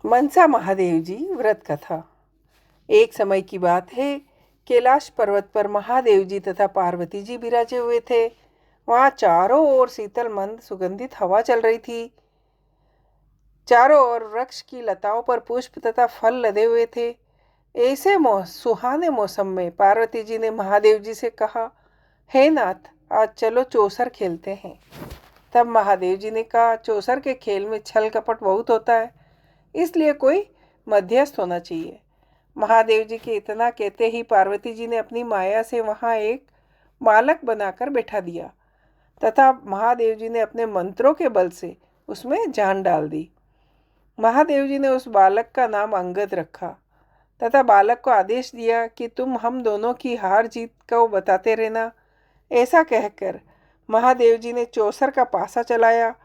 मनसा महादेव जी व्रत कथा। एक समय की बात है, कैलाश पर्वत पर महादेव जी तथा पार्वती जी विराजे हुए थे। वहां चारों ओर शीतल मंद सुगंधित हवा चल रही थी। चारों ओर वृक्ष की लताओं पर पुष्प तथा फल लदे हुए थे। ऐसे सुहाने मौसम में पार्वती जी ने महादेव जी से कहा, हे नाथ, आज चलो चौसर खेलते हैं। तब महादेव जी ने कहा, चौसर के खेल में छल कपट बहुत होता है, इसलिए कोई मध्यस्थ होना चाहिए। महादेव जी के इतना कहते ही पार्वती जी ने अपनी माया से वहां एक बालक बनाकर बैठा दिया तथा महादेव जी ने अपने मंत्रों के बल से उसमें जान डाल दी। महादेव जी ने उस बालक का नाम अंगद रखा तथा बालक को आदेश दिया कि तुम हम दोनों की हार जीत को बताते रहना। ऐसा कहकर महादेव जी ने चौसर का पासा चलाया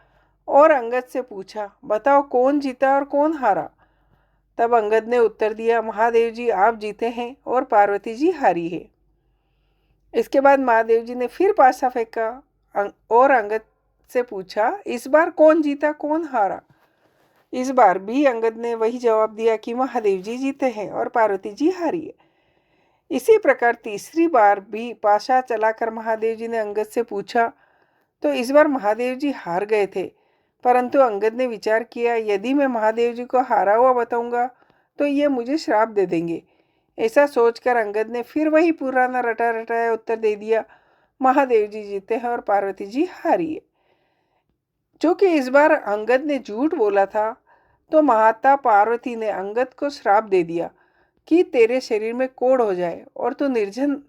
और अंगद से पूछा, बताओ कौन जीता और कौन हारा। तब अंगद ने उत्तर दिया, महादेव जी आप जीते हैं और पार्वती जी हारी है। इसके बाद महादेव जी ने फिर पासा फेंका और अंगद से पूछा, इस बार कौन जीता कौन हारा। इस बार भी अंगद ने वही जवाब दिया कि महादेव जी जीते हैं और पार्वती जी हारी है। इसी प्रकार तीसरी बार भी पासा चलाकर महादेव जी ने अंगद से पूछा तो इस बार महादेव जी हार गए थे, परंतु अंगद ने विचार किया, यदि मैं महादेव जी को हारा हुआ बताऊंगा तो ये मुझे श्राप दे देंगे। ऐसा सोचकर अंगद ने फिर वही पुराना रटा रटाया उत्तर दे दिया, महादेव जी जीते हैं और पार्वती जी हारी है। चूंकि इस बार अंगद ने झूठ बोला था तो माता पार्वती ने अंगद को श्राप दे दिया कि तेरे शरीर में कोढ़ हो जाए और तू निर्जन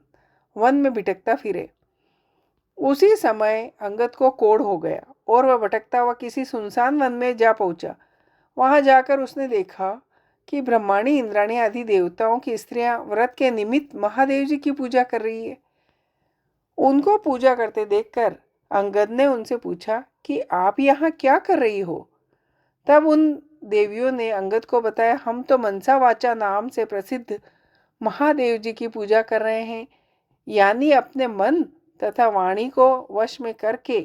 वन में भटकता फिरे। उसी समय अंगद को कोढ़ हो गया और वह भटकता हुआ किसी सुनसान वन में जा पहुंचा। वहां जाकर उसने देखा कि ब्रह्माणी, इंद्राणी आदि देवताओं की स्त्रियां व्रत के निमित्त महादेव जी की पूजा कर रही है। उनको पूजा करते देखकर अंगद ने उनसे पूछा कि आप यहाँ क्या कर रही हो। तब उन देवियों ने अंगद को बताया, हम तो मनसा वाचा नाम से प्रसिद्ध महादेव जी की पूजा कर रहे हैं, यानी अपने मन तथा वाणी को वश में करके,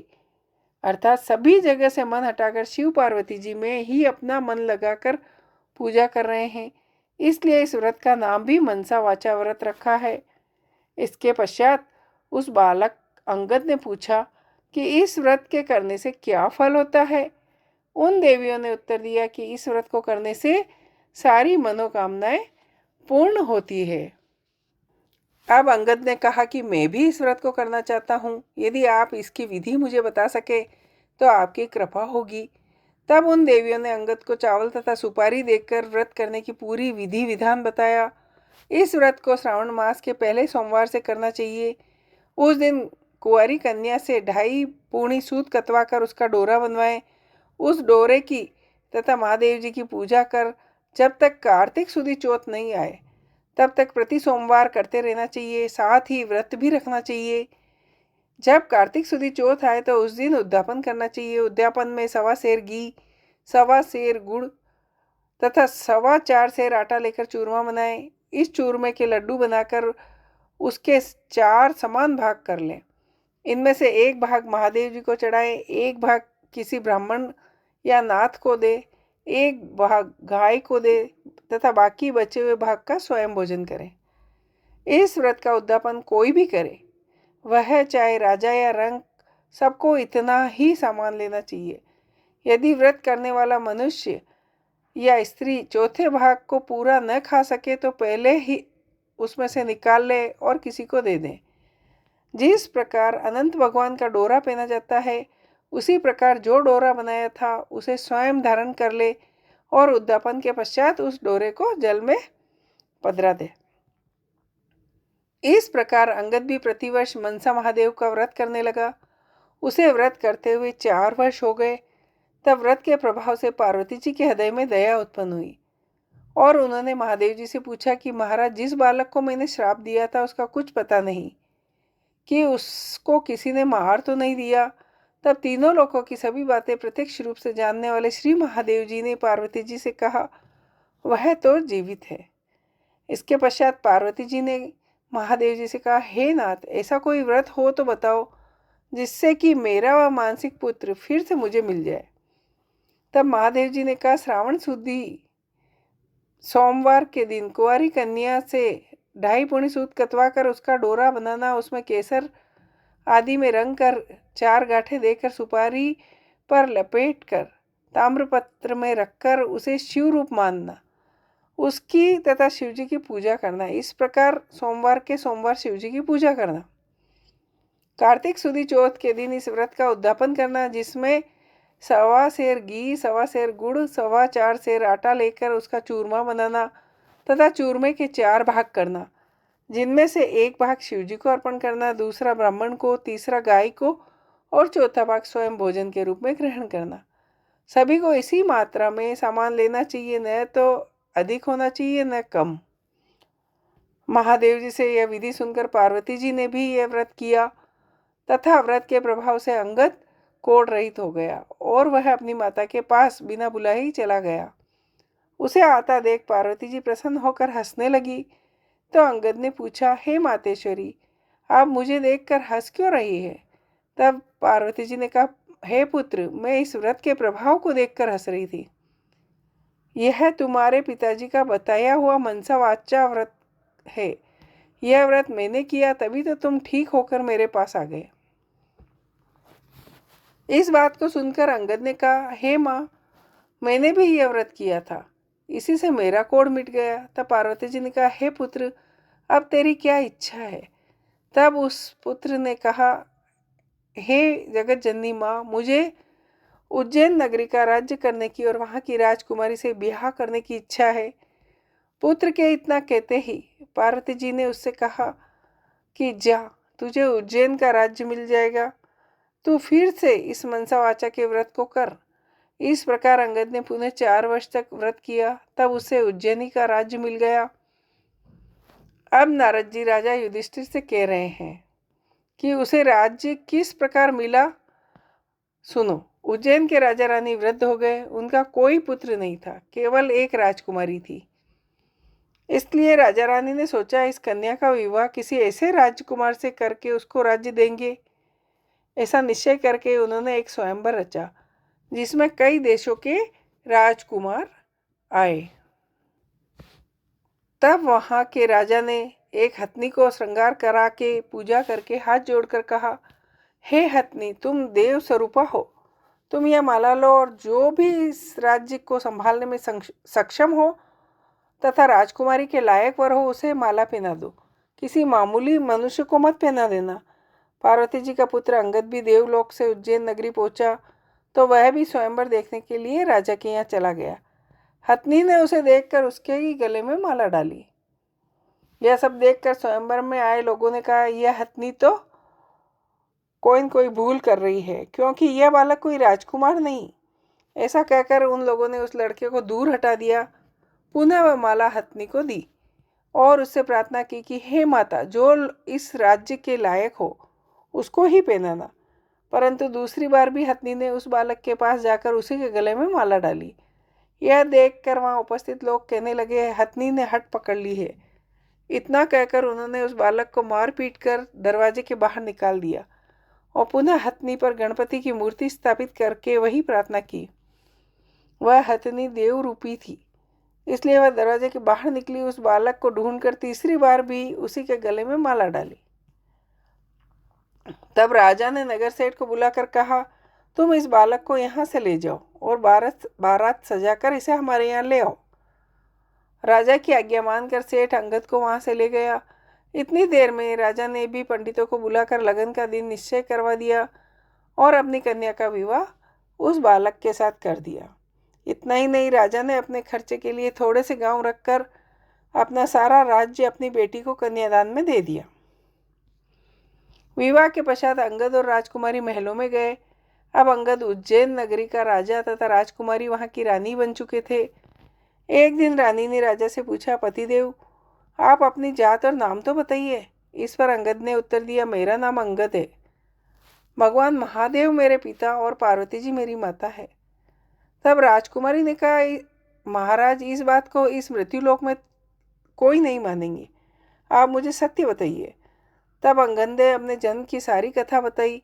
अर्थात सभी जगह से मन हटाकर शिव पार्वती जी में ही अपना मन लगाकर पूजा कर रहे हैं। इसलिए इस व्रत का नाम भी मनसा वाचा व्रत रखा है। इसके पश्चात उस बालक अंगद ने पूछा कि इस व्रत के करने से क्या फल होता है। उन देवियों ने उत्तर दिया कि इस व्रत को करने से सारी मनोकामनाएं पूर्ण होती है। अब अंगद ने कहा कि मैं भी इस व्रत को करना चाहता हूँ, यदि आप इसकी विधि मुझे बता सके तो आपकी कृपा होगी। तब उन देवियों ने अंगद को चावल तथा सुपारी देकर व्रत करने की पूरी विधि विधान बताया। इस व्रत को श्रावण मास के पहले सोमवार से करना चाहिए। उस दिन कुंवारी कन्या से 2.5 पूणी सूत कतवा कर उसका डोरा बनवाएं। उस डोरे की तथा महादेव जी की पूजा कर जब तक कार्तिक सुदी चौथ नहीं आए तब तक प्रति सोमवार करते रहना चाहिए। साथ ही व्रत भी रखना चाहिए। जब कार्तिक सुदी चौथ आए तो उस दिन उद्यापन करना चाहिए। उद्यापन में 1.25 सेर घी, 1.25 सेर गुड़ तथा 4.25 सेर आटा लेकर चूरमा बनाएं। इस चूरमे के लड्डू बनाकर उसके 4 समान भाग कर लें। इनमें से एक भाग महादेव जी को चढ़ाएं, एक भाग किसी ब्राह्मण या नाथ को दे, एक भाग गाय को दे तथा बाकी बचे हुए भाग का स्वयं भोजन करें। इस व्रत का उद्यापन कोई भी करे, वह चाहे राजा या रंक, सबको इतना ही सामान लेना चाहिए। यदि व्रत करने वाला मनुष्य या स्त्री चौथे भाग को पूरा न खा सके तो पहले ही उसमें से निकाल ले और किसी को दे दें। जिस प्रकार अनंत भगवान का डोरा पहना जाता है, उसी प्रकार जो डोरा बनाया था उसे स्वयं धारण कर ले और उद्यापन के पश्चात उस डोरे को जल में पधरा दे। इस प्रकार अंगद भी प्रतिवर्ष मनसा महादेव का व्रत करने लगा। उसे व्रत करते हुए 4 वर्ष हो गए। तब व्रत के प्रभाव से पार्वती जी के हृदय में दया उत्पन्न हुई और उन्होंने महादेव जी से पूछा कि महाराज, जिस बालक को मैंने श्राप दिया था उसका कुछ पता नहीं कि उसको किसी ने मार तो नहीं दिया। तब तीनों लोगों की सभी बातें प्रत्यक्ष रूप से जानने वाले श्री महादेव जी ने पार्वती जी से कहा, वह तो जीवित है। इसके पश्चात पार्वती जी ने महादेव जी से कहा, हे नाथ, ऐसा कोई व्रत हो तो बताओ जिससे कि मेरा व मानसिक पुत्र फिर से मुझे मिल जाए। तब महादेव जी ने कहा, श्रावण शुद्धि सोमवार के दिन कुंवारी कन्या से 2.5 पूनी सूत कतवा कर उसका डोरा बनाना, उसमें केसर आदि में रंग कर 4 गांठें देकर सुपारी पर लपेट कर ताम्रपत्र में रखकर उसे शिव रूप मानना, उसकी तथा शिवजी की पूजा करना। इस प्रकार सोमवार के सोमवार शिवजी की पूजा करना। कार्तिक सुदी चौथ के दिन इस व्रत का उद्यापन करना, जिसमें 1.25 सेर घी, 1.25 सेर गुड़, 4.25 सेर आटा लेकर उसका चूरमा बनाना तथा चूरमे के 4 भाग करना, जिनमें से एक भाग शिवजी को अर्पण करना, दूसरा ब्राह्मण को, तीसरा गाय को और चौथा भाग स्वयं भोजन के रूप में ग्रहण करना। सभी को इसी मात्रा में सामान लेना चाहिए, न तो अधिक होना चाहिए न कम। महादेव जी से यह विधि सुनकर पार्वती जी ने भी यह व्रत किया तथा व्रत के प्रभाव से अंगद कोढ़ रहित हो गया और वह अपनी माता के पास बिना बुलाए ही चला गया। उसे आता देख पार्वती जी प्रसन्न होकर हंसने लगी तो अंगद ने पूछा, हे मातेश्वरी, आप मुझे देखकर हंस क्यों रही है? तब पार्वती जी ने कहा, हे पुत्र, मैं इस व्रत के प्रभाव को देखकर हंस रही थी। यह तुम्हारे पिताजी का बताया हुआ मनसा वाचा व्रत है। यह व्रत मैंने किया, तभी तो तुम ठीक होकर मेरे पास आ गए। इस बात को सुनकर अंगद ने कहा, हे माँ, मैंने भी यह व्रत किया था, इसी से मेरा कोढ़ मिट गया। तब पार्वती जी ने कहा, हे पुत्र, अब तेरी क्या इच्छा है? तब उस पुत्र ने कहा, हे जगत जननी माँ, मुझे उज्जैन नगरी का राज्य करने की और वहाँ की राजकुमारी से ब्याह करने की इच्छा है। पुत्र के इतना कहते ही पार्वती जी ने उससे कहा कि जा, तुझे उज्जैन का राज्य मिल जाएगा, तू फिर से इस मनसा वाचा के व्रत को कर। इस प्रकार अंगद ने पुनः 4 वर्ष तक व्रत किया, तब उसे उज्जैनी का राज्य मिल गया। अब नारद जी राजा युधिष्ठिर से कह रहे हैं कि उसे राज्य किस प्रकार मिला, सुनो। उज्जैन के राजा रानी वृद्ध हो गए, उनका कोई पुत्र नहीं था, केवल एक राजकुमारी थी। इसलिए राजा रानी ने सोचा, इस कन्या का विवाह किसी ऐसे राजकुमार से करके उसको राज्य देंगे। ऐसा निश्चय करके उन्होंने एक स्वयंवर रचा, जिसमें कई देशों के राजकुमार आए। तब वहां के राजा ने एक हथनी को श्रृंगार करा के पूजा करके हाथ जोड़कर कहा, हे हथनी, तुम देव स्वरूपा हो, तुम यह माला लो और जो भी इस राज्य को संभालने में सक्षम हो तथा राजकुमारी के लायक वर हो, उसे माला पहना दो। किसी मामूली मनुष्य को मत पहना देना। पार्वती जी का पुत्र अंगद भी देवलोक से उज्जैन नगरी पहुंचा तो वह भी स्वयंवर देखने के लिए राजा के यहाँ चला गया। हथनी ने उसे देखकर उसके ही गले में माला डाली। यह सब देखकर स्वयंवर में आए लोगों ने कहा, यह हथनी तो कोई भूल कर रही है, क्योंकि यह बालक कोई राजकुमार नहीं। ऐसा कहकर उन लोगों ने उस लड़के को दूर हटा दिया। पुनः वह माला हथनी को दी और उससे प्रार्थना की कि हे माता, जो इस राज्य के लायक हो उसको ही पहनाना। परंतु दूसरी बार भी हथनी ने उस बालक के पास जाकर उसी के गले में माला डाली। यह देखकर वहां उपस्थित लोग कहने लगे, हथनी ने हट पकड़ ली है। इतना कहकर उन्होंने उस बालक को मार पीट कर दरवाजे के बाहर निकाल दिया और पुनः हथनी पर गणपति की मूर्ति स्थापित करके वही प्रार्थना की। वह हथनी देव रूपी थी, इसलिए वह दरवाजे के बाहर निकली, उस बालक को ढूंढकर तीसरी बार भी उसी के गले में माला डाली। तब राजा ने नगर सेठ को बुलाकर कहा, तुम इस बालक को यहाँ से ले जाओ और बारात सजाकर इसे हमारे यहाँ ले आओ। राजा की आज्ञा मानकर सेठ अंगद को वहां से ले गया। इतनी देर में राजा ने भी पंडितों को बुलाकर लगन का दिन निश्चय करवा दिया और अपनी कन्या का विवाह उस बालक के साथ कर दिया। इतना ही नहीं, राजा ने अपने खर्चे के लिए थोड़े से गांव रखकर अपना सारा राज्य अपनी बेटी को कन्यादान में दे दिया। विवाह के पश्चात अंगद और राजकुमारी महलों में गए। अब अंगद उज्जैन नगरी का राजा तथा राजकुमारी वहां की रानी बन चुके थे। एक दिन रानी ने राजा से पूछा, पतिदेव, आप अपनी जात और नाम तो बताइए। इस पर अंगद ने उत्तर दिया, मेरा नाम अंगद है। भगवान महादेव मेरे पिता और पार्वती जी मेरी माता है। तब राजकुमारी ने कहा, महाराज, इस बात को इस मृत्युलोक में कोई नहीं मानेंगे, आप मुझे सत्य बताइए। तब अंगद ने अपने जन्म की सारी कथा बताई,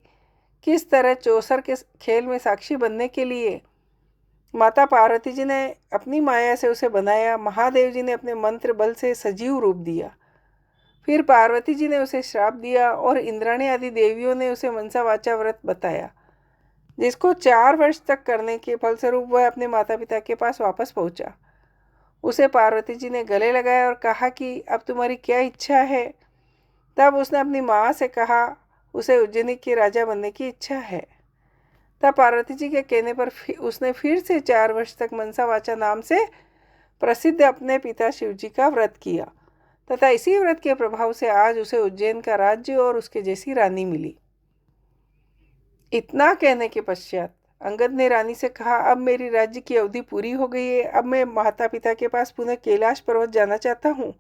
किस तरह चौसर के खेल में साक्षी बनने के लिए माता पार्वती जी ने अपनी माया से उसे बनाया, महादेव जी ने अपने मंत्र बल से सजीव रूप दिया। फिर पार्वती जी ने उसे श्राप दिया और इंद्राणी आदि देवियों ने उसे मनसा वाचा व्रत बताया, जिसको 4 वर्ष तक करने के फलस्वरूप वह अपने माता पिता के पास वापस पहुंचा। उसे पार्वती जी ने गले लगाया और कहा कि अब तुम्हारी क्या इच्छा है। तब उसने अपनी माँ से कहा उसे उज्जैनी के राजा बनने की इच्छा है। तब पार्वती जी के कहने पर उसने फिर से 4 वर्ष तक मनसा वाचा नाम से प्रसिद्ध अपने पिता शिवजी का व्रत किया तथा इसी व्रत के प्रभाव से आज उसे उज्जैन का राज्य और उसके जैसी रानी मिली। इतना कहने के पश्चात अंगद ने रानी से कहा, अब मेरी राज्य की अवधि पूरी हो गई है। अब मैं माता पिता के पास पुनः कैलाश पर्वत जाना चाहता हूँ।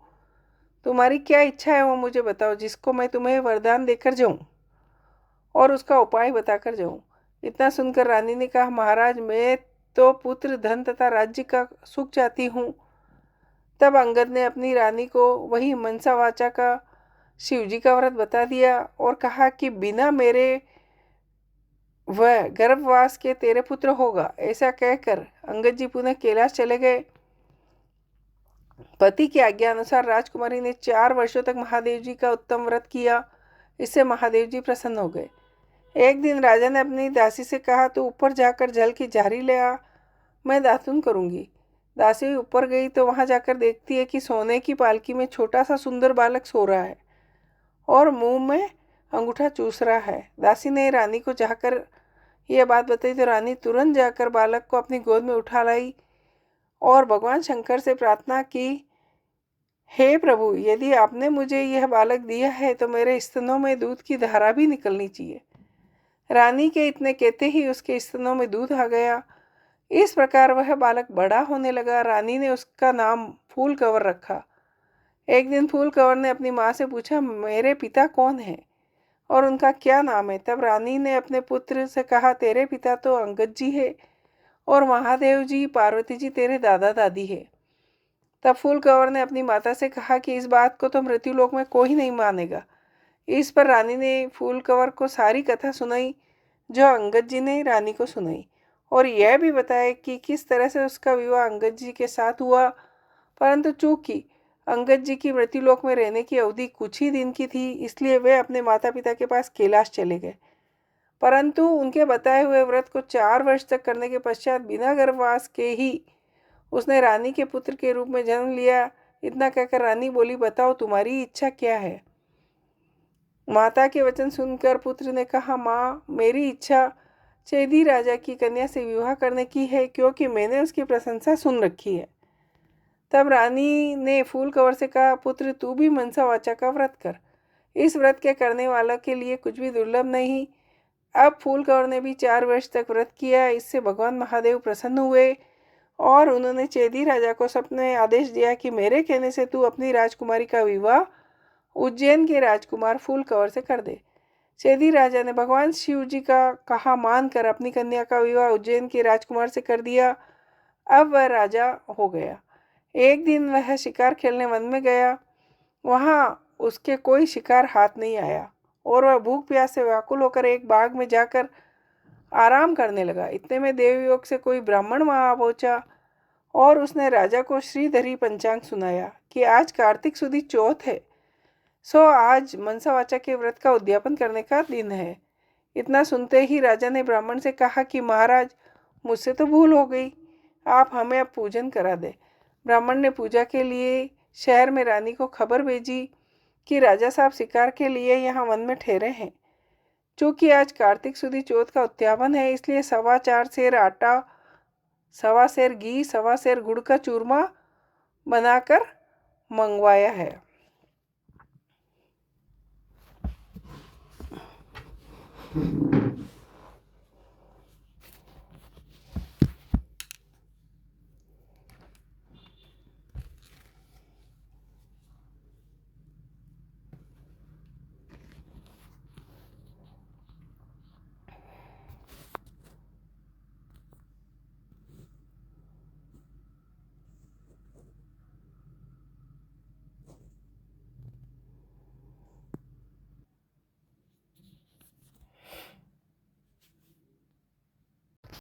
तुम्हारी क्या इच्छा है वो मुझे बताओ, जिसको मैं तुम्हें वरदान देकर जाऊँ और उसका उपाय बताकर जाऊँ। इतना सुनकर रानी ने कहा, महाराज मैं तो पुत्र धन तथा राज्य का सुख चाहती हूँ। तब अंगद ने अपनी रानी को वही मनसा वाचा का शिवजी का व्रत बता दिया और कहा कि बिना मेरे वह गर्भवास के तेरे पुत्र होगा। ऐसा कहकर अंगद जी पुनः कैलाश चले गए। पति की आज्ञा अनुसार राजकुमारी ने 4 वर्षों तक महादेव जी का उत्तम व्रत किया। इससे महादेव जी प्रसन्न हो गए। एक दिन राजा ने अपनी दासी से कहा, तू ऊपर जाकर जल की झारी ले आ, मैं दातुन करूंगी। दासी ऊपर गई तो वहां जाकर देखती है कि सोने की पालकी में छोटा सा सुंदर बालक सो रहा है और मुंह में अंगूठा चूस रहा है। दासी ने रानी को जाकर यह बात बताई तो रानी तुरंत जाकर बालक को अपनी गोद में उठा लाई और भगवान शंकर से प्रार्थना की, हे प्रभु, यदि आपने मुझे यह बालक दिया है तो मेरे स्तनों में दूध की धारा भी निकलनी चाहिए। रानी के इतने कहते ही उसके स्तनों में दूध आ गया। इस प्रकार वह बालक बड़ा होने लगा। रानी ने उसका नाम फूल कंवर रखा। एक दिन फूल कंवर ने अपनी माँ से पूछा, मेरे पिता कौन है और उनका क्या नाम है। तब रानी ने अपने पुत्र से कहा, तेरे पिता तो अंगद जी है और महादेव जी पार्वती जी तेरे दादा दादी है। तब फूल कंवर ने अपनी माता से कहा कि इस बात को तो मृत्युलोक में कोई नहीं मानेगा। इस पर रानी ने फूल कंवर को सारी कथा सुनाई जो अंगद जी ने रानी को सुनाई और यह भी बताया कि किस तरह से उसका विवाह अंगद जी के साथ हुआ, परंतु चूंकि अंगद जी की मृत्युलोक में रहने की अवधि कुछ ही दिन की थी, इसलिए वे अपने माता पिता के पास कैलाश चले गए। परंतु उनके बताए हुए व्रत को 4 वर्ष तक करने के पश्चात बिना गर्भवास के ही उसने रानी के पुत्र के रूप में जन्म लिया। इतना कहकर रानी बोली, बताओ तुम्हारी इच्छा क्या है। माता के वचन सुनकर पुत्र ने कहा, माँ, मेरी इच्छा चेदी राजा की कन्या से विवाह करने की है, क्योंकि मैंने उसकी प्रशंसा सुन रखी है। तब रानी ने फूल कंवर से कहा, पुत्र तू भी मनसा वाचा का व्रत कर। इस व्रत के करने वालों के लिए कुछ भी दुर्लभ नहीं। अब फूल कंवर ने भी 4 वर्ष तक व्रत किया। इससे भगवान महादेव प्रसन्न हुए और उन्होंने चेदी राजा को सपने आदेश दिया कि मेरे कहने से तू अपनी राजकुमारी का विवाह उज्जैन के राजकुमार फूल कंवर से कर दे। चेदी राजा ने भगवान शिव जी का कहा मानकर अपनी कन्या का विवाह उज्जैन के राजकुमार से कर दिया। अब वह राजा हो गया। एक दिन वह शिकार खेलने वन में गया। वहां उसके कोई शिकार हाथ नहीं आया और वह भूख प्यास से व्याकुल होकर एक बाग में जाकर आराम करने लगा। इतने में देवयोग से कोई ब्राह्मण वहां पहुंचा और उसने राजा को श्रीधरी पंचांग सुनाया कि आज कार्तिक सुदी चौथ है, सो आज मनसा वाचा के व्रत का उद्यापन करने का दिन है। इतना सुनते ही राजा ने ब्राह्मण से कहा कि महाराज, मुझसे तो भूल हो गई, आप हमें अब पूजन करा दे। ब्राह्मण ने पूजा के लिए शहर में रानी को खबर भेजी कि राजा साहब शिकार के लिए यहाँ वन में ठहरे हैं। चूँकि आज कार्तिक सुदी चौथ का उद्यापन है, इसलिए 4.25 सेर आटा, 1.25 सेर घी, 1.25 सेर गुड़ का चूरमा बनाकर मंगवाया है।